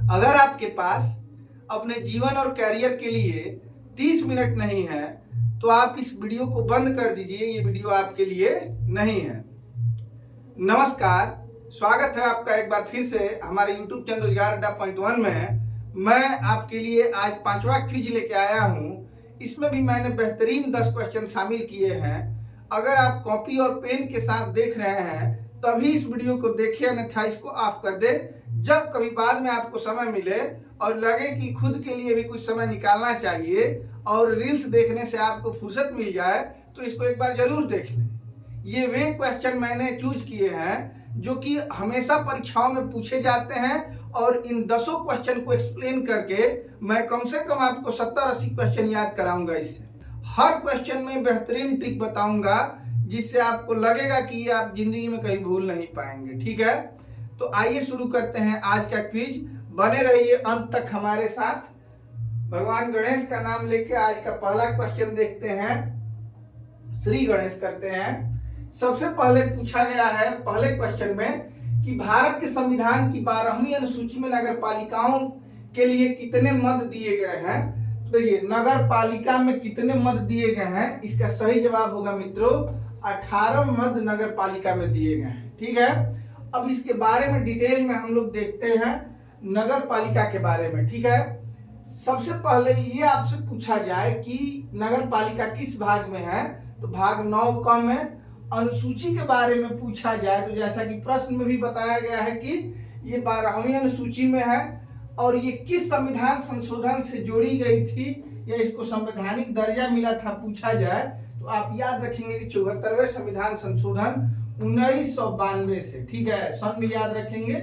अगर आपके पास अपने जीवन और कैरियर के लिए 30 मिनट नहीं है तो आप इस वीडियो को बंद कर दीजिए, ये वीडियो आपके लिए नहीं है। नमस्कार, स्वागत है आपका एक बार फिर से हमारे YouTube चैनल रोजगार अड्डा पॉइंट 1 में। मैं आपके लिए आज 5वां क्विज लेके आया हूँ। इसमें भी मैंने बेहतरीन 10 क्वेश्चन शामिल किए हैं। अगर आप कॉपी और पेन के साथ देख रहे हैं तभी इस वीडियो को देखिए, अन्यथा इसको ऑफ कर दे। जब कभी बाद में आपको समय मिले और लगे कि खुद के लिए भी कुछ समय निकालना चाहिए और रील्स देखने से आपको फुर्सत मिल जाए तो इसको एक बार जरूर देख लें। ये वे क्वेश्चन मैंने चूज किए हैं जो कि हमेशा परीक्षाओं में पूछे जाते हैं और इन 10 क्वेश्चन को एक्सप्लेन करके मैं कम से कम आपको 70-80 क्वेश्चन याद कराऊंगा। इससे हर क्वेश्चन में बेहतरीन ट्रिक बताऊंगा जिससे आपको लगेगा कि आप जिंदगी में कहीं भूल नहीं पाएंगे। ठीक है, तो आइए शुरू करते हैं आज का क्विज। बने रहिए अंत तक हमारे साथ। भगवान गणेश का नाम लेके आज का पहला क्वेश्चन देखते हैं। श्री गणेश करते हैं। सबसे पहले पूछा गया है पहले क्वेश्चन में कि भारत के संविधान की 12वीं अनुसूची में नगर पालिकाओं के लिए कितने मत दिए गए हैं। तो ये नगर पालिका में कितने मत दिए गए हैं, इसका सही जवाब होगा मित्रों 18 मत नगर पालिका में दिए गए हैं। ठीक है, अब इसके बारे में डिटेल में हम लोग देखते हैं नगर पालिका के बारे में। ठीक है, सबसे पहले ये आपसे पूछा जाए कि नगर पालिका किस भाग में है, तो भाग 9 क में। अनुसूची के बारे में पूछा जाए तो जैसा कि प्रश्न में भी बताया गया है कि ये 12वीं अनुसूची में है और ये किस संविधान संशोधन से जोड़ी गई थी या इसको संवैधानिक दर्जा मिला था पूछा जाए तो आप याद रखेंगे कि 74वें संविधान संशोधन 1992 से। ठीक है, सन भी याद रखेंगे।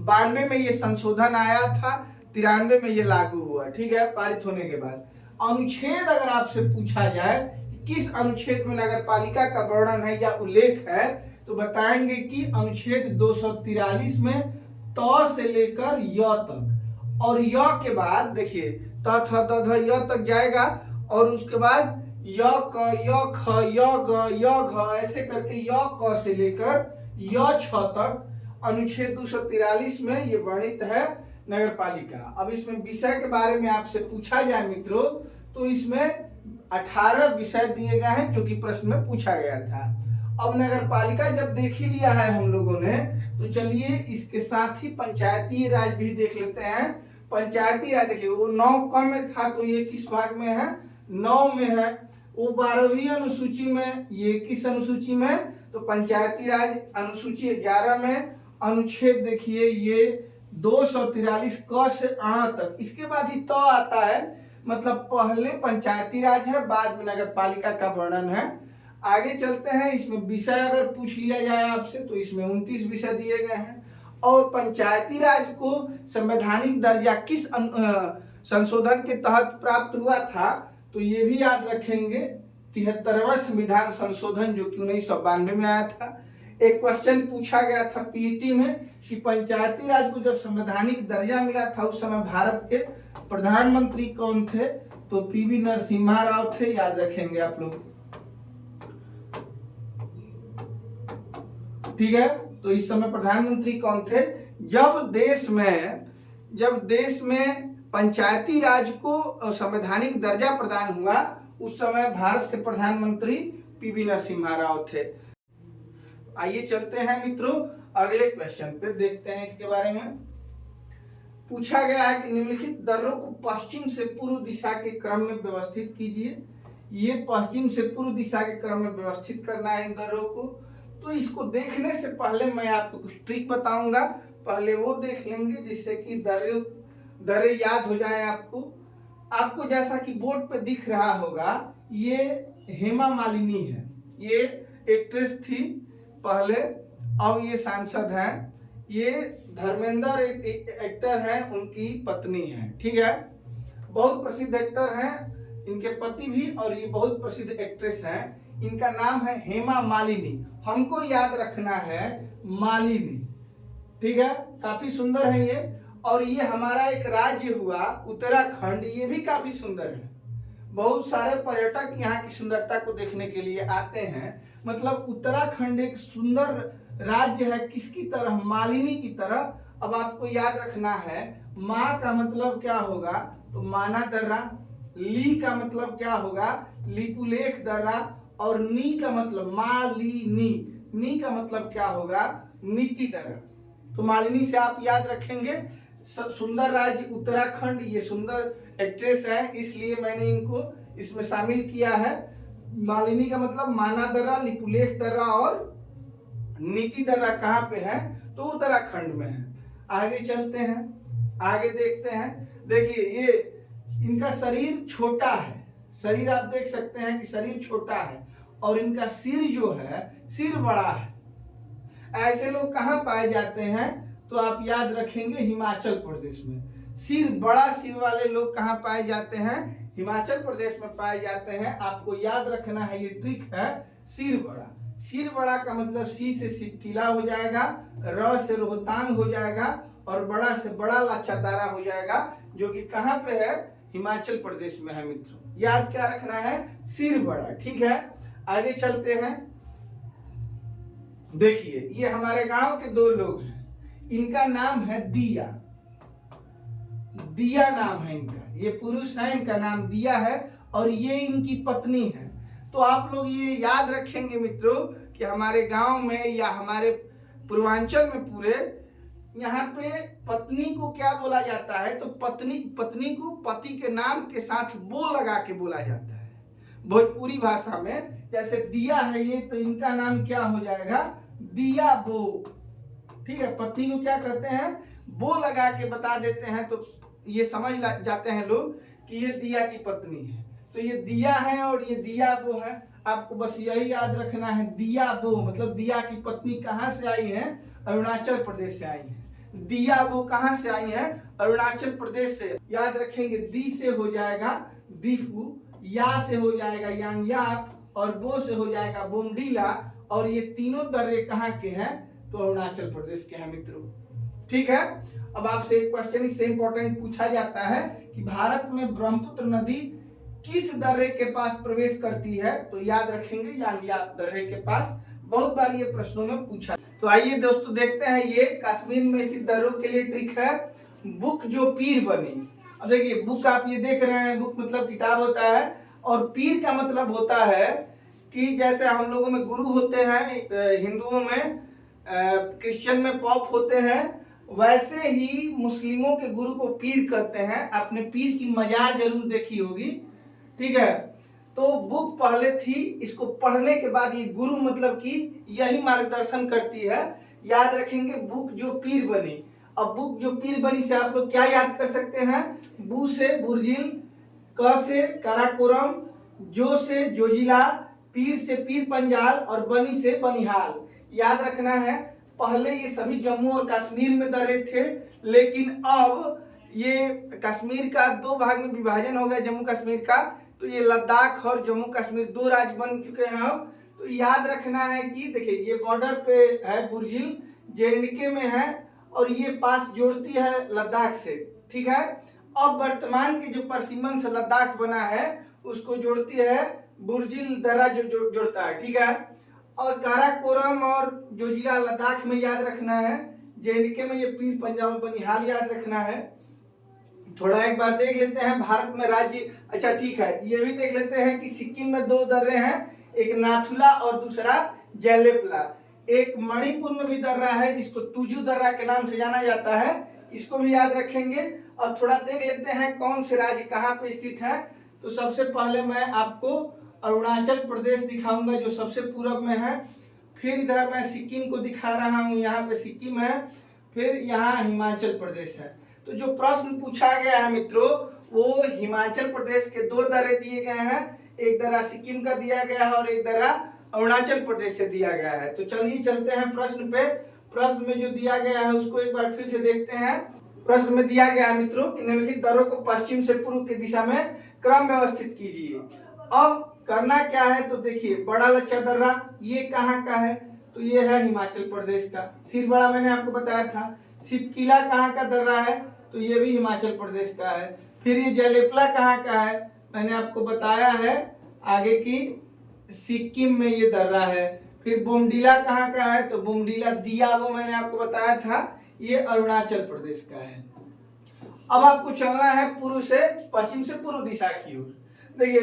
92 में ये संशोधन आया था, 93 में ये लागू हुआ। ठीक है, पारित होने के बाद। अनुच्छेद अगर आपसे पूछा जाए किस अनुच्छेद में नगर पालिका का वर्णन है या उल्लेख है तो बताएंगे कि अनुच्छेद 243 में त से लेकर य तक, और य के बाद देखिए त थ द ध य तक जाएगा और उसके बाद य क य ख य ग य घ ऐसे करके य क से लेकर य छ तक अनुच्छेद 243 में ये वर्णित है नगर पालिका। अब इसमें विषय के बारे में आपसे पूछा जाए मित्रों तो इसमें 18 विषय दिए गए हैं जो कि प्रश्न में पूछा गया था। अब नगर पालिका जब देख ही लिया है हम लोगों ने तो चलिए इसके साथ ही पंचायती राज भी देख लेते हैं। पंचायती राज देखिए वो 9 क में था तो ये किस भाग में है, 9 में है। वो 12वीं अनुसूची में, ये किस अनुसूची में, तो पंचायती राज अनुसूची 11 में। अनुच्छेद देखिए ये 243 क से अ तक, इसके बाद ही त आता है, मतलब पहले पंचायती राज है बाद में नगर पालिका का वर्णन है। आगे चलते हैं, इसमें विषय अगर पूछ लिया जाए आपसे तो इसमें 29 विषय दिए गए हैं। और पंचायती राज को संवैधानिक दर्जा किस संशोधन के तहत प्राप्त हुआ था तो ये भी याद रखेंगे 73वां संविधान संशोधन जो कि 1992 में आया था। एक क्वेश्चन पूछा गया था पीईटी में कि पंचायती राज को जब संवैधानिक दर्जा मिला था उस समय भारत के प्रधानमंत्री कौन थे, तो पीवी नरसिम्हा राव थे, याद रखेंगे आप लोग। ठीक है, तो इस समय प्रधानमंत्री कौन थे जब देश में पंचायती राज को संवैधानिक दर्जा प्रदान हुआ, उस समय भारत के प्रधानमंत्री पीवी नरसिम्हा राव थे। आइए चलते हैं मित्रों अगले क्वेश्चन पे, देखते हैं इसके बारे में। पूछा गया है कि निम्नलिखित दर्रों को पश्चिम से पूर्व दिशा के क्रम में व्यवस्थित कीजिए। ये पश्चिम से पूर्व दिशा के क्रम में व्यवस्थित करना है इन दर्रों को। तो इसको देखने से पहले मैं आपको कुछ ट्रिक बताऊंगा, पहले वो देख लेंगे जिससे कि दर्रे याद हो जाए आपको जैसा कि बोर्ड पे दिख रहा होगा ये हेमा मालिनी है, ये एक्ट्रेस थी पहले, अब ये सांसद हैं। ये धर्मेंद्र एक एक्टर है, उनकी पत्नी है। ठीक है, बहुत प्रसिद्ध एक्टर हैं इनके पति भी और ये बहुत प्रसिद्ध एक्ट्रेस हैं। इनका नाम है हेमा मालिनी, हमको याद रखना है मालिनी। ठीक है, काफी सुंदर है ये। और ये हमारा एक राज्य हुआ उत्तराखंड, ये भी काफी सुंदर है। बहुत सारे पर्यटक यहाँ की सुंदरता को देखने के लिए आते हैं। मतलब उत्तराखंड एक सुंदर राज्य है, किसकी तरह, मालिनी की तरह। अब आपको याद रखना है मा का मतलब क्या होगा, तो माना दर्रा। ली का मतलब क्या होगा, लिपुलेख दर्रा। और नी का मतलब मालिनी, नी का मतलब क्या होगा, नीति दर्रा। तो मालिनी से आप याद रखेंगे। सुंदर राज्य उत्तराखंड, ये सुंदर एक्ट्रेस है, इसलिए मैंने इनको इसमें शामिल किया है। मालिनी का मतलब माना दर्रा, लिपुलेख दर्रा और नीति दर्रा कहाँ पे है, तो उत्तराखंड में है। आगे चलते हैं, आगे देखते हैं। देखिए ये इनका शरीर छोटा है, शरीर आप देख सकते हैं कि शरीर छोटा है और इनका सिर जो है, सिर बड़ा है। ऐसे लोग कहाँ पाए जाते हैं, तो आप याद रखेंगे हिमाचल प्रदेश में। सिर बड़ा सिर वाले लोग कहाँ पाए जाते हैं, हिमाचल प्रदेश में पाए जाते हैं। आपको याद रखना है, ये ट्रिक है, सिर बड़ा। सिर बड़ा का मतलब सी से सिपकिला हो जाएगा, र से रोहतांग हो जाएगा और बड़ा से बड़ा लाचादारा हो जाएगा, जो कि कहाँ पे है, हिमाचल प्रदेश में है मित्रों। याद क्या रखना है, सिर बड़ा। ठीक है, आगे चलते हैं। देखिए ये हमारे गांव के दो लोग हैं, इनका नाम है दिया। दिया नाम है इनका, ये पुरुष है, इनका नाम दिया है और ये इनकी पत्नी है। तो आप लोग ये याद रखेंगे मित्रों कि हमारे गांव में या हमारे पूर्वांचल में पूरे, यहाँ पे पत्नी को क्या बोला जाता है, तो पत्नी को पति के नाम के साथ बो लगा के बोला जाता है भोजपुरी भाषा में। जैसे दिया है ये, तो इनका नाम क्या हो जाएगा, दिया बो। ठीक है, पत्नी को क्या कहते हैं, बो लगा के बता देते हैं, तो ये समझ जाते हैं लोग कि ये दिया की पत्नी है। तो ये दिया है और ये दिया बो है। आपको बस यही याद रखना है, दिया बो मतलब दिया की पत्नी कहाँ से आई है, अरुणाचल प्रदेश से आई है। दिया बो कहाँ से आई है, अरुणाचल प्रदेश से। याद रखेंगे, दी से हो जाएगा दीफू, या से हो जाएगा यांगयाक और बो से हो जाएगा बोमडीला। और ये तीनों दर्रे कहाँ के हैं, तो अरुणाचल प्रदेश के हैं मित्रों। ठीक है, अब आपसे एक क्वेश्चन इससे इंपॉर्टेंट पूछा जाता है कि भारत में ब्रह्मपुत्र नदी किस दर्रे के पास प्रवेश करती है, तो याद रखेंगे यांगयाक दर्रे के पास। बहुत बार ये प्रश्नों में पूछा। तो आइए दोस्तों देखते हैं, ये कश्मीर में स्थित दर्रों के लिए ट्रिक है, बुक जो पीर बनी। अब देखिए बुक आप ये देख रहे हैं, बुक मतलब किताब होता है, और पीर का मतलब होता है कि जैसे हम लोगों में गुरु होते हैं, हिंदुओं में, क्रिश्चियन में पॉप होते हैं, वैसे ही मुस्लिमों के गुरु को पीर कहते हैं। आपने पीर की मजार जरूर देखी होगी। ठीक है, तो बुक पहले थी, इसको पढ़ने के बाद ये गुरु मतलब कि यही मार्गदर्शन करती है। याद रखेंगे, बुक जो पीर बनी। अब बुक जो पीर बनी से आप लोग क्या याद कर सकते हैं, बू से बुर्जिल, क से काराकोरम, जो से जोजिला, पीर से पीर पंजाल और बनी से बनिहाल। याद रखना है, पहले ये सभी जम्मू और कश्मीर में दर्रे थे, लेकिन अब ये कश्मीर का दो भाग में विभाजन हो गया, जम्मू कश्मीर का। तो ये लद्दाख और जम्मू कश्मीर दो राज्य बन चुके हैं अब। तो याद रखना है कि देखिए ये बॉर्डर पे है बुर्जिल, जेएंडके में है, और ये पास जोड़ती है लद्दाख से। ठीक है, अब वर्तमान के जो पश्चिमन से लद्दाख बना है उसको जोड़ती है बुर्जिल दर्रा जो जोड़ता है। ठीक है, और काराकोरम और जोजिला लद्दाख में याद रखना है, जेएंडके में ये पीर पंजाब बनिहाल याद रखना है। थोड़ा एक बार देख लेते हैं भारत में राज्य। अच्छा ठीक है, ये भी देख लेते हैं कि सिक्किम में दो दर्रे हैं, एक नाथुला और दूसरा जेलेपला। एक मणिपुर में भी दर्रा है जिसको तुजू दर्रा के नाम से जाना जाता है, इसको भी याद रखेंगे। और थोड़ा देख लेते हैं कौन से राज्य कहाँ पे स्थित है। तो सबसे पहले मैं आपको अरुणाचल प्रदेश दिखाऊंगा जो सबसे पूर्व में है, फिर इधर मैं सिक्किम को दिखा रहा हूँ, यहाँ पे सिक्किम है, फिर यहाँ हिमाचल प्रदेश है। तो जो प्रश्न पूछा गया है मित्रों, वो हिमाचल प्रदेश के दो दर्रे दिए गए हैं, एक दर्रा सिक्किम का दिया गया है और एक दर्रा अरुणाचल प्रदेश से दिया गया है। तो चलिए चलते हैं प्रश्न पे। प्रश्न में जो दिया गया है उसको एक बार फिर से देखते हैं। प्रश्न में दिया गया है मित्रों कि निम्नलिखित दर्रों को पश्चिम से पूर्व की दिशा में क्रम व्यवस्थित कीजिए। अब करना क्या है, तो देखिए बड़ा लच्छा दर्रा ये कहाँ का है, तो ये है हिमाचल प्रदेश का। सिर बड़ा मैंने आपको बताया था। सिपकिला कहाँ का दर्रा है, तो ये भी हिमाचल प्रदेश का है। फिर ये जेलेपला कहाँ का है, मैंने आपको बताया है आगे की सिक्किम में ये दर्रा है। फिर बोमडीला कहाँ का है, तो बोमडीला दिया वो मैंने आपको बताया था, ये अरुणाचल प्रदेश का है। अब आपको चलना है पूर्व से पश्चिम से पूर्व दिशा की ओर। देखिए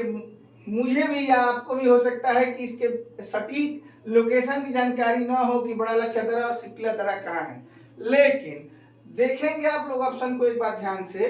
मुझे भी या आपको भी हो सकता है कि इसके सटीक लोकेशन की जानकारी ना हो कि बड़ा लच्छा और सिपला दर्रा कहाँ है, लेकिन देखेंगे आप लोग ऑप्शन को एक बार ध्यान से,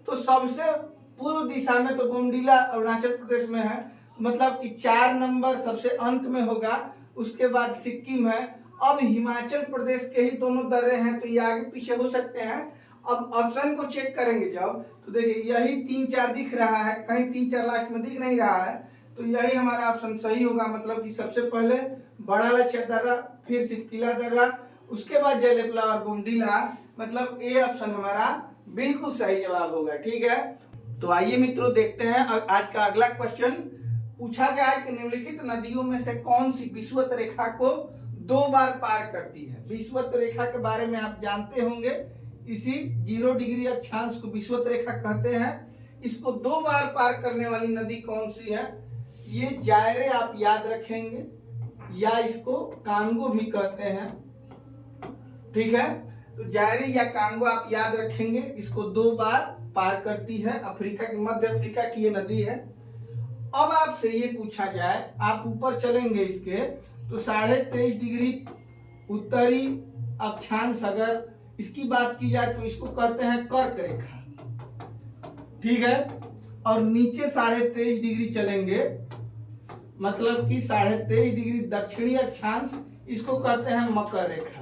तो सबसे पूर्व दिशा में तो बोमडीला अरुणाचल प्रदेश में है, मतलब कि 4 नंबर सबसे अंत में होगा, उसके बाद सिक्किम है। अब हिमाचल प्रदेश के ही दोनों दर्रे हैं, तो ये आगे पीछे हो सकते हैं। अब ऑप्शन को चेक करेंगे जब, तो देखिए यही 3-4 दिख रहा है, कहीं 3-4 लास्ट में दिख नहीं रहा है, तो यही हमारा ऑप्शन सही होगा। मतलब कि सबसे पहले बड़ा लच्छा दर्रा, फिर सिपकिला दर्रा, उसके बाद जयलेपला और बोमडीला, मतलब ए ऑप्शन हमारा बिल्कुल सही जवाब होगा। ठीक है, तो आइए मित्रों देखते हैं आज का अगला क्वेश्चन। पूछा गया है कि निम्नलिखित नदियों में से कौन सी विषुवत रेखा को 2 बार पार करती है। विषुवत रेखा के बारे में आप जानते होंगे, इसी 0 डिग्री अक्षांश को विषुवत रेखा कहते हैं। इसको 2 बार पार करने वाली नदी कौन सी है, ये जायरे आप याद रखेंगे, या इसको कांगो भी कहते हैं। ठीक है, तो जायरे या कांगो आप याद रखेंगे, इसको 2 बार पार करती है। अफ्रीका की, मध्य अफ्रीका की ये नदी है। अब आपसे ये पूछा जाए, आप ऊपर चलेंगे इसके, तो 23.5 डिग्री उत्तरी अक्षांश अगर इसकी बात की जाए तो इसको कहते हैं कर्क रेखा। ठीक है, और नीचे 23.5 डिग्री चलेंगे, मतलब कि 23.5 डिग्री दक्षिणी अक्षांश, इसको कहते हैं मकर रेखा।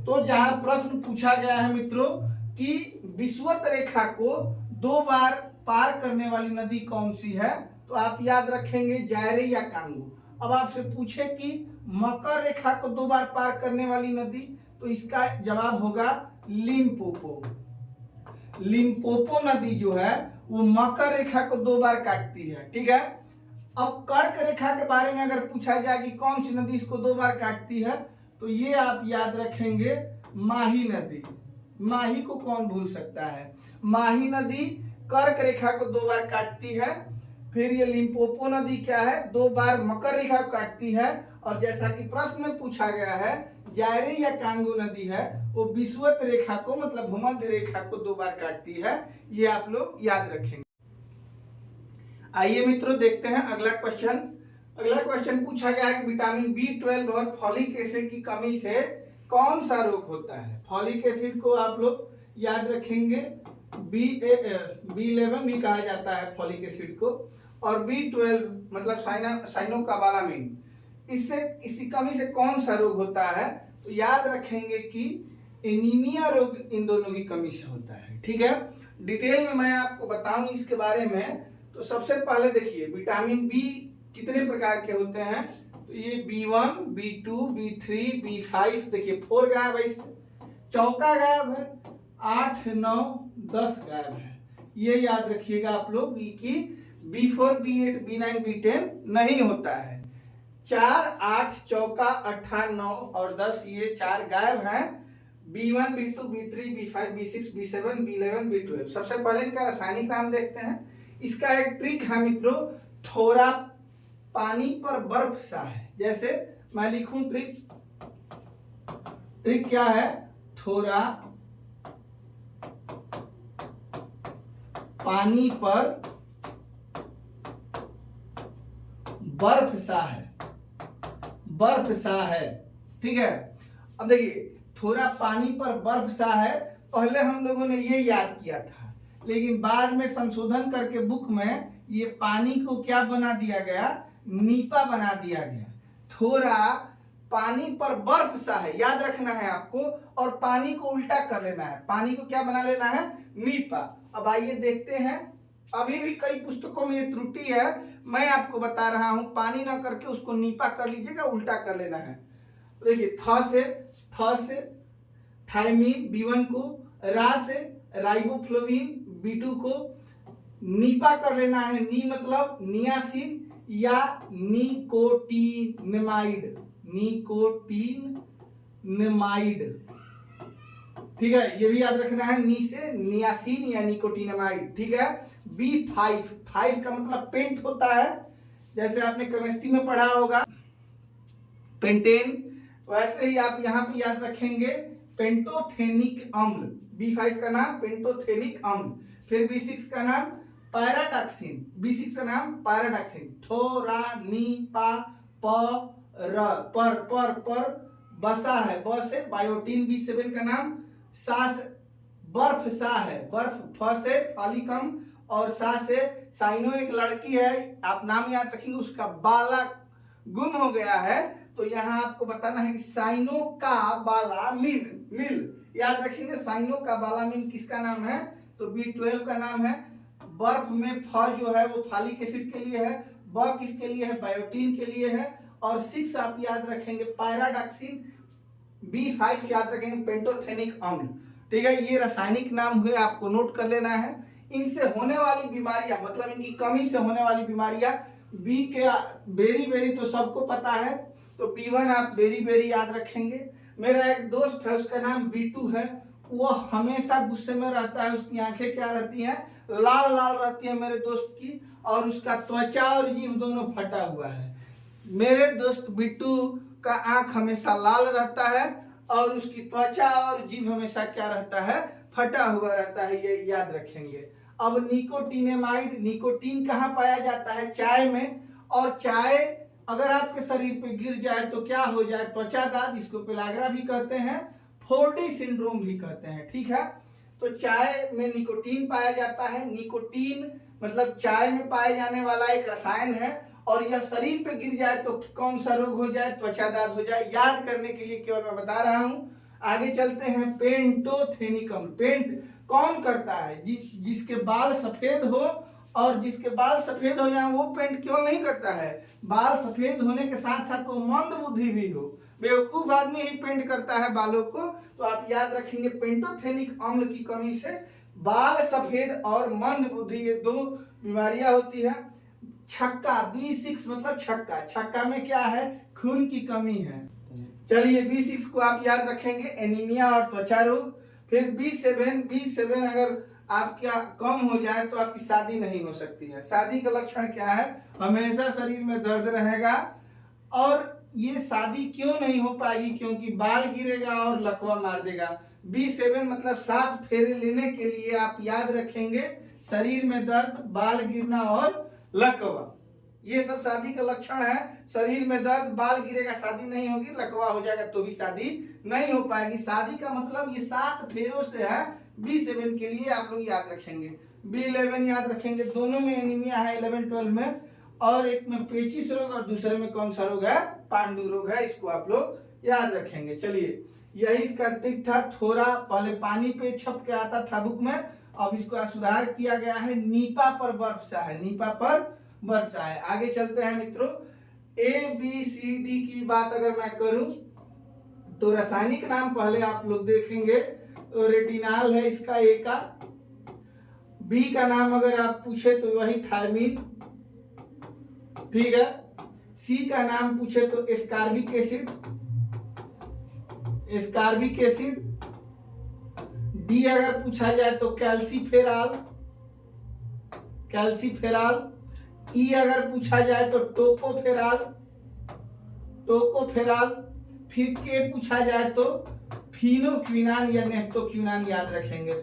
तो जहां प्रश्न पूछा गया है मित्रों कि विषुवत रेखा को 2 बार पार करने वाली नदी कौन सी है, तो आप याद रखेंगे जायरे या कांगो। अब आपसे पूछे कि मकर रेखा को 2 बार पार करने वाली नदी, तो इसका जवाब होगा लिम्पोपो। लिम्पोपो नदी जो है वो मकर रेखा को 2 बार काटती है। ठीक है, अब कर्क रेखा के बारे में अगर पूछा जाए कि कौन सी नदी इसको 2 बार काटती है, तो ये आप याद रखेंगे माही नदी। माही को कौन भूल सकता है, माही नदी कर्क रेखा को 2 बार काटती है। फिर ये लिम्पोपो नदी क्या है, 2 बार मकर रेखा को काटती है। और जैसा कि प्रश्न में पूछा गया है, जायरे या कांगो नदी है, वो विषुवत रेखा को, मतलब भूमध्य रेखा को 2 बार काटती है। ये आप लोग याद रखेंगे। आइए मित्रों देखते हैं अगला क्वेश्चन। अगला क्वेश्चन पूछा गया है कि विटामिन B12 और फॉलिक एसिड की कमी से कौन सा रोग होता है। फॉलिक एसिड को आप लोग याद रखेंगे B11 भी कहा जाता है फॉलिक एसिड को, और B12 मतलब साइनोकोबालामिन, इसकी कमी से कौन सा रोग होता है, तो याद रखेंगे कि एनीमिया रोग इन दोनों की कमी से होता है। ठीक है, डिटेल में मैं आपको बताऊं इसके बारे में। तो सबसे पहले देखिए विटामिन बी कितने प्रकार के होते हैं, तो ये B1, B2, B3, B5, देखिए 4 गायब है, इससे चौका गायब है, 8, 9, 10 गायब है। ये याद रखिएगा आप लोग कि B4, B8, B9, B10 नहीं होता है। 4, 8, चौका, 8, 9 और 10, ये 4 गायब हैं। B1, B2, B3, B5, B6, B7, B11, B12। सबसे पहले इनका रासायनिक नाम देखते हैं। इसका एक ट्रिक है मित्रों, थोड़ा पानी पर बर्फ सा है। जैसे मैं लिखूं ट्रिक, ट्रिक क्या है, थोड़ा पानी पर बर्फ सा है, बर्फ सा है। ठीक है, अब देखिए थोड़ा पानी पर बर्फ सा है, पहले हम लोगों ने ये याद किया था, लेकिन बाद में संशोधन करके बुक में ये पानी को क्या बना दिया गया, नीपा बना दिया गया। थोड़ा पानी पर बर्फ सा है, याद रखना है आपको, और पानी को उल्टा कर लेना है, पानी को क्या बना लेना है, नीपा। अब आइए देखते हैं, अभी भी कई पुस्तकों में ये त्रुटि है, मैं आपको बता रहा हूं, पानी ना करके उसको नीपा कर लीजिएगा, उल्टा कर लेना है। देखिए थ से थायमीन B1 को, रा से राइबोफ्लोविन B2 को, नीपा कर लेना है, नी मतलब नियासिन या निकोटीनेमाइड, निकोटीनेमाइड। ठीक है, ये भी याद रखना है, नी से नियासिन या निकोटीनेमाइड। ठीक है, B5, 5 का मतलब पेंट होता है, जैसे आपने केमिस्ट्री में पढ़ा होगा पेंटेन, वैसे ही आप यहाँ पे याद रखेंगे पेंटोथेनिक अम्ल, B5 का नाम पेंटोथेनिक अम्ल। फिर B6 का नाम पैराटॉक्सिन, B6 का नाम पैराटॉक्सिन। थोरा नी पा प र पर बसा है, ब से बायोटीन। B7 का नाम सा से बर्फ, सा है बर्फ, फ से फालिकम और सा से साइनो। एक लड़की है, आप नाम याद रखेंगे, उसका बाला गुम हो गया है, तो यहाँ आपको बताना है कि साइनो का बालामिन, मिल याद रखेंगे। साइनो का बालामिन किसका नाम है? तो B12 का नाम है। बर्फ में फ जो है वो फालिक एसिड के लिए है, ब किसके लिए है? बायोटीन के लिए है। और 6 आप याद रखेंगे पैराडॉक्सिन, B5 याद रखेंगे पेंटोथेनिक अम्ल। ठीक है, ये रासायनिक नाम हुए, आपको नोट कर लेना है। इनसे होने वाली बीमारियां, मतलब इनकी कमी से होने वाली बीमारियां, बी के बेरी बेरी तो सबको पता है, तो B1 आप बेरी बेरी याद रखेंगे। मेरा एक दोस्त है, उसका नाम B2 है, वो हमेशा गुस्से में रहता है, उसकी आंखें क्या रहती हैं? लाल लाल रहती है मेरे दोस्त की, और उसका त्वचा और जीभ दोनों फटा हुआ है। मेरे दोस्त बिट्टू का आंख हमेशा लाल रहता है और उसकी त्वचा और जीभ हमेशा क्या रहता है? फटा हुआ रहता है, ये याद रखेंगे। अब निकोटिनेमाइड, निकोटीन कहाँ पाया जाता है? चाय में। और चाय अगर आपके शरीर पे गिर जाए तो क्या हो जाए? त्वचा दाद, इसको पेलाग्रा भी कहते हैं, फोर्डी सिंड्रोम भी कहते हैं। ठीक है, तो चाय में निकोटीन पाया जाता है। निकोटीन मतलब चाय में पाए जाने वाला एक रसायन है, और यह शरीर पे गिर जाए तो कौन सा रोग हो जाए? त्वचा दाद हो जाए। याद करने के लिए केवल मैं बता रहा हूं। आगे चलते हैं, पेंटोथेनिक अम्ल। पेंट कौन करता है? जिसके बाल सफेद हो, और जिसके बाल सफेद हो जाए वो पेंट क्यों नहीं करता है? बाल सफेद होने के साथ साथ वो मंद बुद्धि भी हो, बेवकूफ आदमी ही पेंट करता है बालों को। तो आप याद रखेंगे पेंटोथेनिक अम्ल की कमी से बाल सफेद और मंद बुद्धि, ये दो बीमारियां होती है। छक्का, B6 मतलब छक्का, छक्का में क्या है? खून की कमी है। चलिए B6 को आप याद रखेंगे, एनीमिया और त्वचा रोग। फिर B7 अगर आपका कम हो जाए तो आपकी शादी नहीं हो सकती है। शादी का लक्षण क्या है? हमेशा शरीर में दर्द रहेगा। और ये शादी क्यों नहीं हो पाएगी? क्योंकि बाल गिरेगा और लकवा मार देगा। B7 मतलब 7 फेरे लेने के लिए आप याद रखेंगे, शरीर में दर्द, बाल गिरना और लकवा, ये सब शादी का लक्षण है। शरीर में दर्द, बाल गिरेगा, शादी नहीं होगी, लकवा हो जाएगा तो भी शादी नहीं हो पाएगी। शादी का मतलब ये 7 फेरों से है। B7 के लिए आप लोग याद रखेंगे। B11 याद रखेंगे, दोनों में एनीमिया है 11-12 में, और एक में पेचिस रोग और दूसरे में कौन सा रोग है? पांडु रोग है, इसको आप लोग याद रखेंगे। चलिए, यही इसका ट्रिक था। थोड़ा पहले पानी पे छप के आता था बुक में, अब इसको सुधार किया गया है, नीपा पर बर्फ सा है, नीपा पर बर्फ सा है। आगे चलते हैं मित्रों, ABCD की बात अगर मैं करूं तो रासायनिक नाम पहले आप लोग देखेंगे, तो रेटिनाल है इसका A का। B का नाम अगर आप पूछे तो वही थायमीन, ठीक है। C का नाम पूछे तो ascorbic acid, ascorbic acid. D अगर पूछा जाए तो कैल्सीफेराल, कैल्सीफेराल। E अगर पूछा जाए तो टोकोफेराल, टोकोफेराल। फिर K पूछा जाए तो फिनोक्विनान या नेफ्टोक्विनान याद रखेंगे,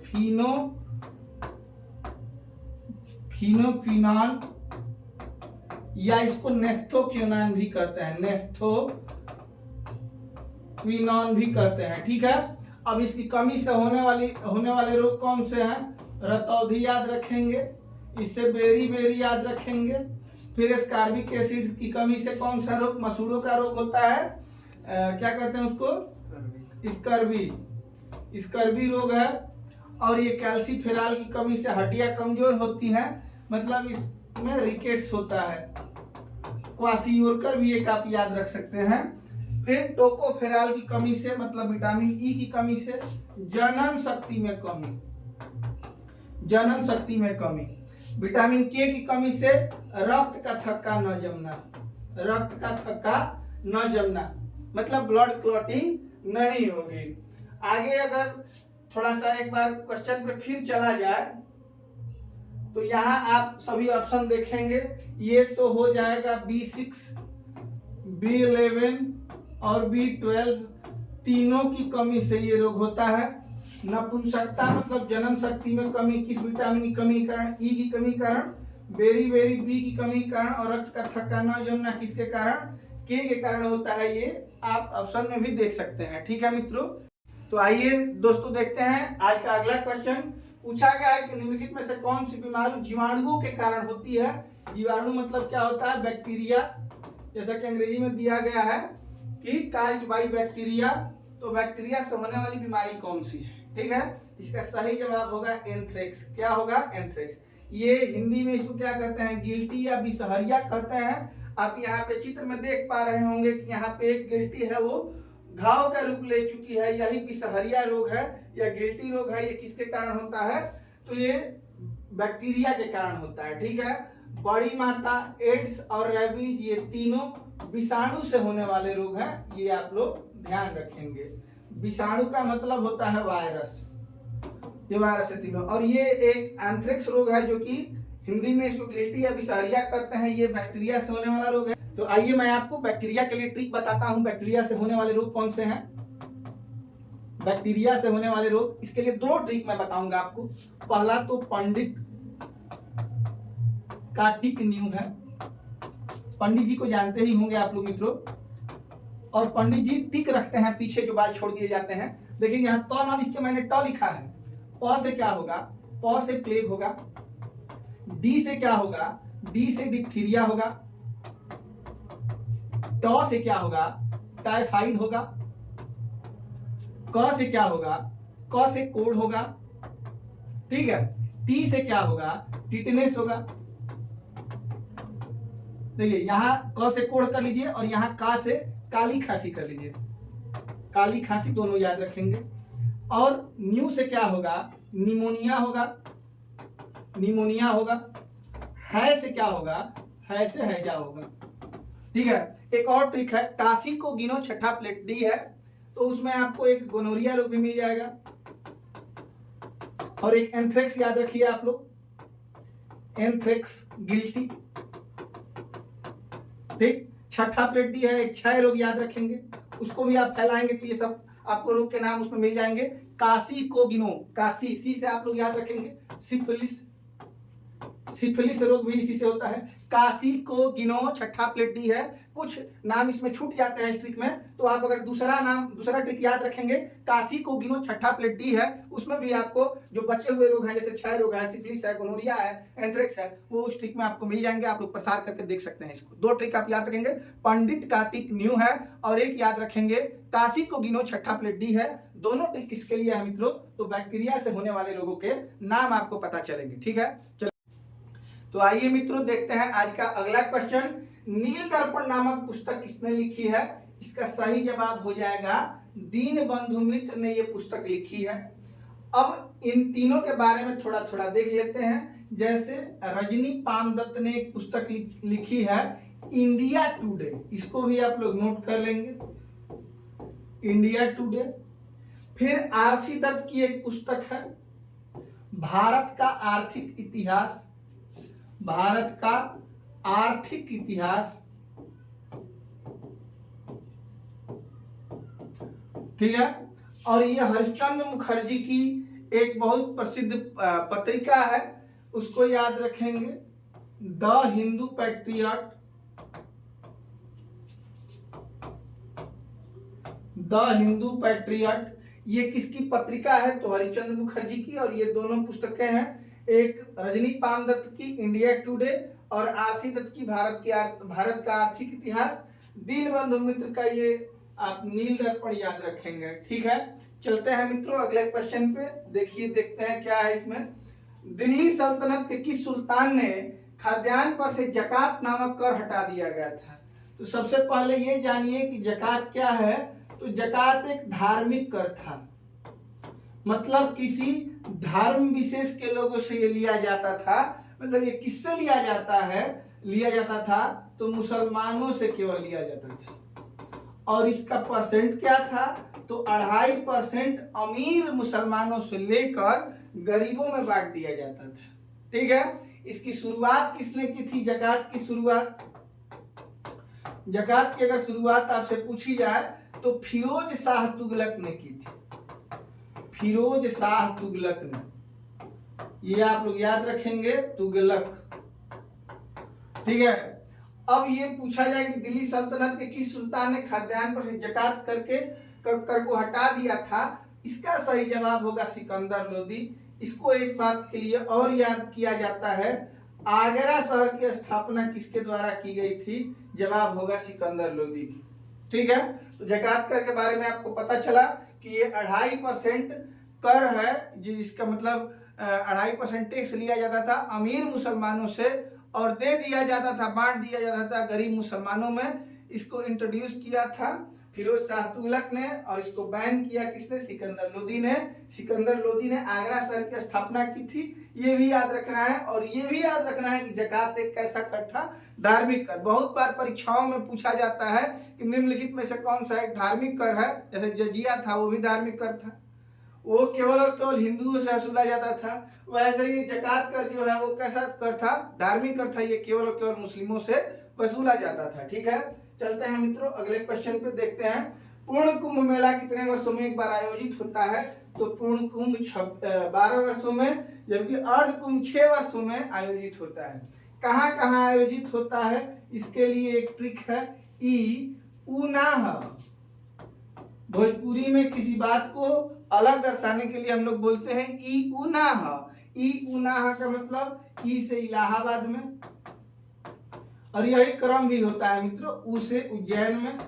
फिनोक्विनान या इसको नेफ्थोक्विनान भी कहते हैं, नेफ्थोक्विनान भी कहते हैं। ठीक है, अब इसकी कमी से होने वाले रोग कौन से हैं? रतौंधी याद रखेंगे, इससे बेरी बेरी याद रखेंगे। फिर एस्कार्बिक एसिड की कमी से कौन सा रोग? मसूड़ों का रोग होता है, क्या कहते हैं उसको? स्कर्वी, स्कर्वी रोग है। और ये कैल्सीफेराल की कमी से हड्डियां कमजोर होती हैं, मतलब इसमें रिकेट्स होता है। क्वासियोरकर भी एक आप याद रख सकते हैं। फिर टोकोफेराल की कमी से, मतलब विटामिन ई की कमी से जनन शक्ति में कमी, जनन शक्ति में कमी। विटामिन के की कमी से रक्त का थक्का न जमना, रक्त का थक्का न जमना, मतलब ब्लड क्लॉटिंग नहीं होगी। आगे अगर थोड़ा सा एक बार क्वेश्चन पे फिर चला जाए तो यहाँ आप सभी ऑप्शन देखेंगे, ये तो हो जाएगा B6, B11 और B12। तीनों की कमी से ये रोग होता है। नपुंसकता मतलब जनन शक्ति में कमी, किस विटामिन की कमी कारण? ई की कमी कारण, बेरी बी की कमी कारण, और रक्त का थक्का न जमना किसके कारण? के कारण होता है। ये आप ऑप्शन में भी देख सकते हैं। ठीक है मित्रों, तो आइए दोस्तों देखते हैं आज का अगला क्वेश्चन। पूछा गया है कि निम्नलिखित में से कौन सी बीमारी जीवाणुओं के कारण होती है? जीवाणु मतलब क्या होता है? बैक्टीरिया, जैसा कि अंग्रेजी में दिया गया है कि काज्ड बाय बैक्टीरिया। तो बैक्टीरिया से होने वाली बीमारी कौन सी है? ठीक है, इसका सही जवाब होगा एंथ्रेक्स। क्या होगा? एंथ्रेक्स। ये हिंदी में इसको क्या कहते हैं? गिल्टी या बिसहरिया कहते हैं। आप यहाँ पे चित्र में देख पा रहे होंगे कि यहाँ पे एक गिल्टी है, वो घाव का रूप ले चुकी है। यही बिसहरिया रोग है या गिल्टी रोग है। ये किसके कारण होता है? तो ये बैक्टीरिया के कारण होता है। ठीक है, बड़ी माता, एड्स और रेबीज, ये तीनों विषाणु से होने वाले रोग हैं। ये आप लोग ध्यान रखेंगे। विषाणु का मतलब होता है वायरस, ये वायरस है तीनों। और ये एक एंथ्रेक्स रोग है जो कि हिंदी में इसको गिल्टी या बिसारिया कहते हैं। ये बैक्टीरिया से होने वाला रोग है। तो आइए मैं आपको बैक्टीरिया के लिए ट्रिक बताता हूं। बैक्टीरिया से होने वाले रोग कौन से हैं? बैक्टीरिया से होने वाले रोग, इसके लिए दो ट्रिक मैं बताऊंगा आपको। पहला तो पंडित का टिक न्यू है। पंडित जी को जानते ही होंगे आप लोग मित्रों। और पंडित जी टिक रखते हैं पीछे, जो बाल छोड़ दिए जाते हैं। देखिए यहाँ तो ना लिख के मैंने ट लिखा है। प से क्या होगा? प से प्लेग होगा। डी से क्या होगा? डी से डिप्थीरिया होगा। ट से क्या होगा? टाइफाइड होगा। क से क्या होगा? क से कोड़ होगा। ठीक है, टी से क्या होगा? टिटनेस होगा। देखिए यहाँ क से कोड़ कर लीजिए और यहाँ का से काली खांसी कर लीजिए। काली खांसी दोनों याद रखेंगे। और न्यू से क्या होगा? निमोनिया होगा। निमोनिया होगा। है से क्या होगा? है से हैजा होगा। ठीक है, एक और ट्रिक है। काशी को गिनो छठा प्लेट डी है, तो उसमें आपको एक गोनोरिया रोग भी मिल जाएगा और एक एंथ्रेक्स याद रखिए आप लोग। Anthrax, guilty. ठीक, छठा प्लेट डी है, एक क्षय रोग याद रखेंगे। उसको भी आप फैलाएंगे तो ये सब आपको रोग के नाम उसमें मिल जाएंगे। काशी को गिनो, काशी, सी से आप लोग याद रखेंगे। सिफिलिस, सिफिलिस रोग भी इसी से होता है। काशी को गिनो छठा प्लेट डी है। कुछ नाम इसमें छूट जाते हैं इस ट्रिक में, तो आप अगर दूसरा ट्रिक याद रखेंगे, काशी को गिनो छठा प्लेट डी है, उसमें भी आपको जो बचे हुए रोग हैं, जैसे क्षय रोग है, सिफिलिस है, गोनोरिया है, एंथ्रेक्स है, वो उस ट्रिक में आपको मिल जाएंगे। आप लोग प्रसार करके देख सकते हैं इसको। दो ट्रिक आप याद रखेंगे, पंडित का टिक न्यू है और एक याद रखेंगे काशी को गिनो छठा प्लेट डी है। दोनों ट्रिक किसके लिए है मित्रों? तो बैक्टीरिया से होने वाले रोगों के नाम आपको पता चलेंगे। ठीक है, चलो तो आइए मित्रों देखते हैं आज का अगला क्वेश्चन। नील दर्पण नामक पुस्तक किसने लिखी है? इसका सही जवाब हो जाएगा दीनबंधु मित्र ने ये पुस्तक लिखी है। अब इन तीनों के बारे में थोड़ा थोड़ा देख लेते हैं। जैसे रजनी पामदत्त ने एक पुस्तक लिखी है इंडिया टुडे, इसको भी आप लोग नोट कर लेंगे, इंडिया टुडे। फिर आरसी दत्त की एक पुस्तक है भारत का आर्थिक इतिहास, भारत का आर्थिक इतिहास। ठीक है, और ये हरिश्चंद्र मुखर्जी की एक बहुत प्रसिद्ध पत्रिका है, उसको याद रखेंगे, the Hindu patriot. The Hindu patriot ये किसकी पत्रिका है? तो हरिश्चंद्र मुखर्जी की। और ये दोनों पुस्तकें हैं, एक रजनी पामदत्त की इंडिया टुडे और आरसी दत्त की भारत का आर्थिक इतिहास। दीनबंधु मित्र का ये आप नील दर्पण याद रखेंगे। ठीक है, चलते हैं मित्रों अगले क्वेश्चन पे। देखिए देखते हैं क्या है इसमें। दिल्ली सल्तनत के किस सुल्तान ने खाद्यान्न पर से जकात नामक कर हटा दिया गया था? तो सबसे पहले ये जानिए कि जकात क्या है। तो जकात एक धार्मिक कर था, मतलब किसी धर्म विशेष के लोगों से ये लिया जाता था। मतलब ये किससे लिया जाता था? तो मुसलमानों से केवल लिया जाता था। और इसका परसेंट क्या था? तो 2.5% अमीर मुसलमानों से लेकर गरीबों में बांट दिया जाता था। ठीक है, इसकी शुरुआत किसने की थी? जकात की शुरुआत, जकात की अगर शुरुआत आपसे पूछी जाए तो फिरोज शाह तुगलक ने की थी, फिरोज शाह तुगलक ने, ये आप लोग याद रखेंगे, तुगलक। ठीक है। अब ये पूछा जाए कि दिल्ली सल्तनत के किस सुल्तान ने खाद्यान्न पर जकात कर को हटा दिया था, इसका सही जवाब होगा सिकंदर लोदी। इसको एक बात के लिए और याद किया जाता है, आगरा शहर की स्थापना किसके द्वारा की गई थी, जवाब होगा सिकंदर लोदी की। ठीक है। तो जकात कर के बारे में आपको पता चला कि ये 2.5% कर है, जिसका मतलब 2.5% टैक्स लिया जाता था अमीर मुसलमानों से और दे दिया जाता था, बांट दिया जाता था गरीब मुसलमानों में। इसको इंट्रोड्यूस किया था फिरोज शाह तुगलक ने और इसको बैन किया किसने, सिकंदर लोदी ने। सिकंदर लोदी ने आगरा शहर की स्थापना की थी, ये भी याद रखना है। और ये भी याद रखना है कि जकात एक कैसा कर था, धार्मिक कर। बहुत बार परीक्षाओं में पूछा जाता है कि निम्नलिखित में से कौन सा एक धार्मिक कर है, जैसे जजिया था वो भी धार्मिक कर था, वो केवल और केवल हिंदुओं से वसूला जाता था। वैसे ही जकात कर जो है वो कैसा कर था, धार्मिक कर था, ये केवल और केवल मुस्लिमों से वसूला जाता था। ठीक है। चलते हैं मित्रों अगले क्वेश्चन पे, देखते हैं पूर्ण कुंभ मेला कितने वर्षों में एक बार आयोजित होता है। तो पूर्ण कुंभ 12 वर्षों में, जबकि अर्ध कुंभ 6 वर्षों में आयोजित होता है। कहाँ कहाँ आयोजित होता है, इसके लिए एक ट्रिक है, ई उनाह। भोजपुरी में किसी बात को अलग दर्शाने के लिए हम लोग बोलते हैं ई उनाह। ई उनाह का मतलब ई से इलाहाबाद में, और यही क्रम भी होता है मित्रों, उ से उज्जैन में,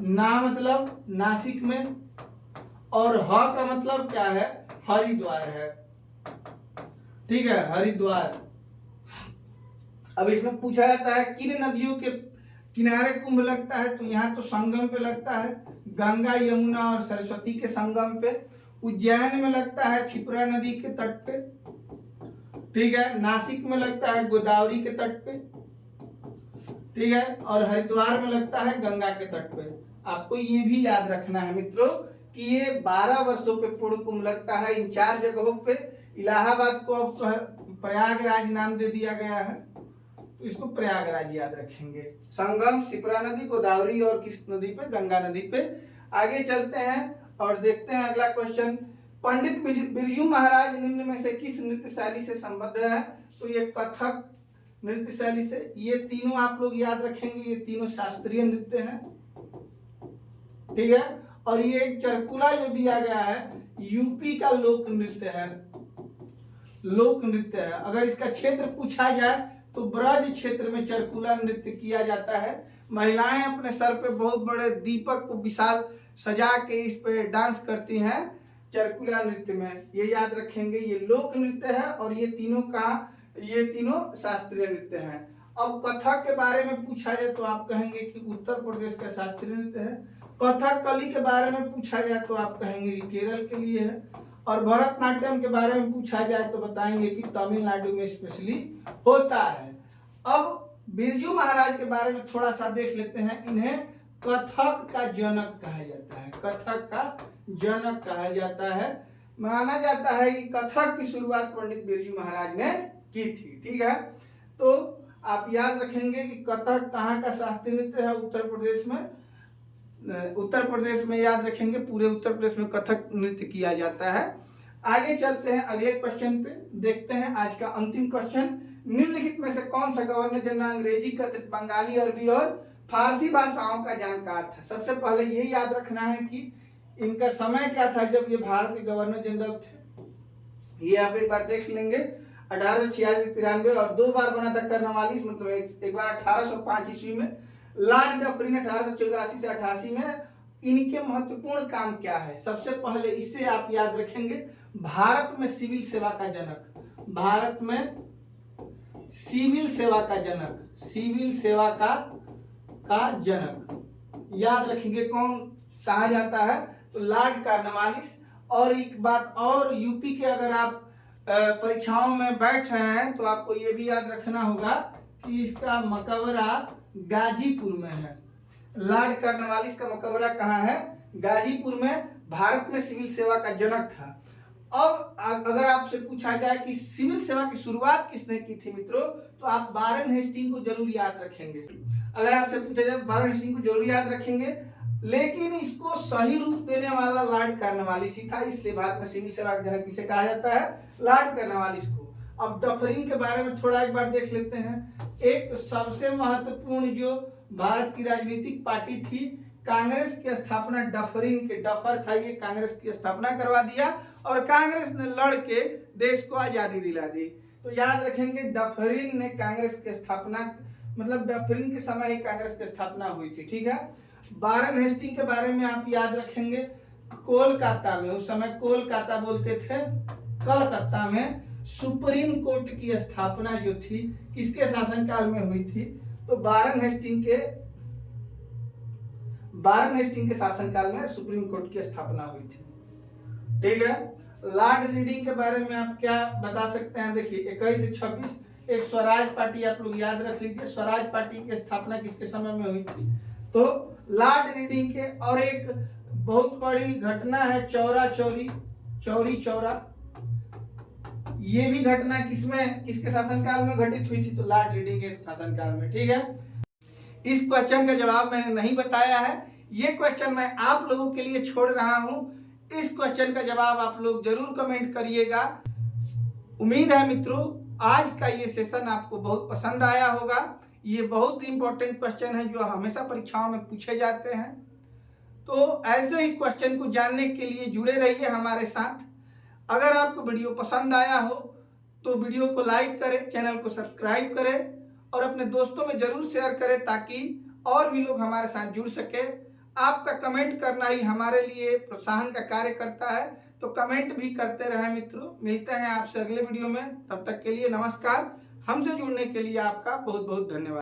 ना मतलब नासिक में, और ह का मतलब क्या है, हरिद्वार है। ठीक है, हरिद्वार। अब इसमें पूछा जाता है किन नदियों के किनारे कुंभ लगता है, तो यहाँ तो संगम पे लगता है, गंगा यमुना और सरस्वती के संगम पे। उज्जैन में लगता है क्षिप्रा नदी के तट पे। ठीक है। नासिक में लगता है गोदावरी के तट पे। ठीक है। और हरिद्वार में लगता है गंगा के तट पे। आपको ये भी याद रखना है मित्रों कि ये 12 वर्षों पे पूर्ण कुंभ लगता है इन 4 जगहों पे। इलाहाबाद को अब प्रयागराज नाम दे दिया गया है, तो इसको प्रयागराज याद रखेंगे। संगम शिप्रा नदी, गोदावरी और किस नदी पे, गंगा नदी पे। आगे चलते हैं और देखते हैं अगला क्वेश्चन। पंडित बिरजू महाराज निम्न में से किस नृत्य शैली से संबद्ध है, तो ये कथक नृत्य शैली से। ये तीनों आप लोग याद रखेंगे, ये तीनों शास्त्रीय नृत्य हैं। ठीक है। और ये एक चरकुला जो दिया गया है यूपी का लोक नृत्य है, लोक नृत्य है। अगर इसका क्षेत्र पूछा जाए तो ब्रज क्षेत्र में चरकुला नृत्य किया जाता है। महिलाएं अपने सर पे बहुत बड़े दीपक को विशाल सजा के इस पे डांस करती हैं चरकुला नृत्य में, ये याद रखेंगे। ये लोक नृत्य है और ये तीनों शास्त्रीय नृत्य हैं। अब कथक के बारे में पूछा जाए तो आप कहेंगे कि उत्तर प्रदेश का शास्त्रीय नृत्य है। कथकली के बारे में पूछा जाए तो आप कहेंगे कि केरल के लिए है। और भरतनाट्यम के बारे में पूछा जाए तो बताएंगे कि तमिलनाडु में स्पेशली होता है। अब बिरजू महाराज के बारे में थोड़ा सा देख लेते हैं। इन्हें कथक का जनक कहा जाता है, कथक का जनक कहा जाता है। माना जाता है कि कथक की शुरुआत पंडित बिरजू महाराज ने की थी। ठीक है। तो आप याद रखेंगे कि कथक कहाँ का शास्त्रीय नृत्य है, उत्तर प्रदेश में। उत्तर प्रदेश में याद रखेंगे, पूरे उत्तर प्रदेश में कथक नृत्य किया जाता है। आगे चलते हैं अगले क्वेश्चन पे, देखते हैं आज का अंतिम क्वेश्चन। निम्नलिखित में से कौन सा गवर्नर जनरल अंग्रेजी, कथित बंगाली, अरबी और फारसी भाषाओं का जानकार था। सबसे पहले ये याद रखना है कि इनका समय क्या था जब ये भारत के गवर्नर जनरल थे। ये आप एक बार देख लेंगे, 1886-93 और 2 बार बना था कर्नवालिस, मतलब एक बार 1805 ईस्वी में, लॉर्ड डफरिन 1884 से 88 में। इनके महत्वपूर्ण काम क्या है, सबसे पहले इससे आप याद रखेंगे, भारत में सिविल सेवा का जनक, भारत में सिविल सेवा का जनक, सिविल सेवा का जनक याद रखेंगे। कौन कहा जाता है, तो लॉर्ड कॉर्नवालिस। और एक बात और, यूपी के अगर आप परीक्षाओं में बैठ रहे हैं तो आपको ये भी याद रखना होगा कि इसका मकबरा गाजीपुर में है। लॉर्ड कॉर्नवालिस का मकबरा कहाँ है, गाजीपुर में। भारत में सिविल सेवा का जनक था। अब अगर आपसे पूछा जाए कि सिविल सेवा की शुरुआत किसने की थी मित्रों, तो आप वारेन हेस्टिंग को जरूर याद रखेंगे। अगर आपसे पूछा जाए वारेन हेस्टिंग को जरूर याद रखेंगे। लेकिन इसको सही रूप देने वाला लॉर्ड कॉर्नवालिस ही था, इसलिए भारत में सिविल सेवा का जनक किसे कहा जाता है? लॉर्ड कॉर्नवालिस को। अब डफरिन के बारे में थोड़ा एक बार देख लेते हैं। एक सबसे महत्वपूर्ण जो भारत की राजनीतिक पार्टी थी, कांग्रेस की स्थापना डफरिन के, डफर था ये, कांग्रेस की स्थापना करवा दिया और कांग्रेस ने लड़ के देश को आजादी दिला दी। तो याद रखेंगे डफरिन ने कांग्रेस की स्थापना, मतलब डफरिन के समय ही कांग्रेस की स्थापना हुई थी, ठीक है। वारेन हेस्टिंग के बारे में आप याद रखेंगे, कोलकाता में, उस समय कोलकाता बोलते थे, कलकत्ता में सुप्रीम कोर्ट की स्थापना जो थी किसके शासनकाल में हुई थी? तो वारेन हेस्टिंग के शासनकाल में सुप्रीम कोर्ट की स्थापना हुई थी, ठीक है। लॉर्ड रीडिंग के बारे में आप क्या बता सकते हैं? देखिए 21 से 26 एक स्वराज पार्टी आप लोग याद रख लीजिए, स्वराज पार्टी की स्थापना किसके समय में हुई थी? तो लॉर्ड रीडिंग के। और एक बहुत बड़ी घटना है चौरी चौरा, ये भी घटना किसके शासनकाल में घटित हुई थी? तो लॉर्ड रीडिंग के शासनकाल में, ठीक है। इस क्वेश्चन का जवाब मैंने नहीं बताया है, ये क्वेश्चन मैं आप लोगों के लिए छोड़ रहा हूं। इस क्वेश्चन का जवाब आप लोग जरूर कमेंट करिएगा। उम्मीद है मित्रों आज का ये सेशन आपको बहुत पसंद आया होगा। ये बहुत ही इंपॉर्टेंट क्वेश्चन है जो हमेशा परीक्षाओं में पूछे जाते हैं। तो ऐसे ही क्वेश्चन को जानने के लिए जुड़े रहिए हमारे साथ। अगर आपको वीडियो पसंद आया हो तो वीडियो को लाइक करें, चैनल को सब्सक्राइब करें और अपने दोस्तों में जरूर शेयर करें ताकि और भी लोग हमारे साथ जुड़ सके। आपका कमेंट करना ही हमारे लिए प्रोत्साहन का कार्य करता है, तो कमेंट भी करते रहें मित्रों। मिलते हैं आपसे अगले वीडियो में, तब तक के लिए नमस्कार। हमसे जुड़ने के लिए आपका बहुत बहुत धन्यवाद।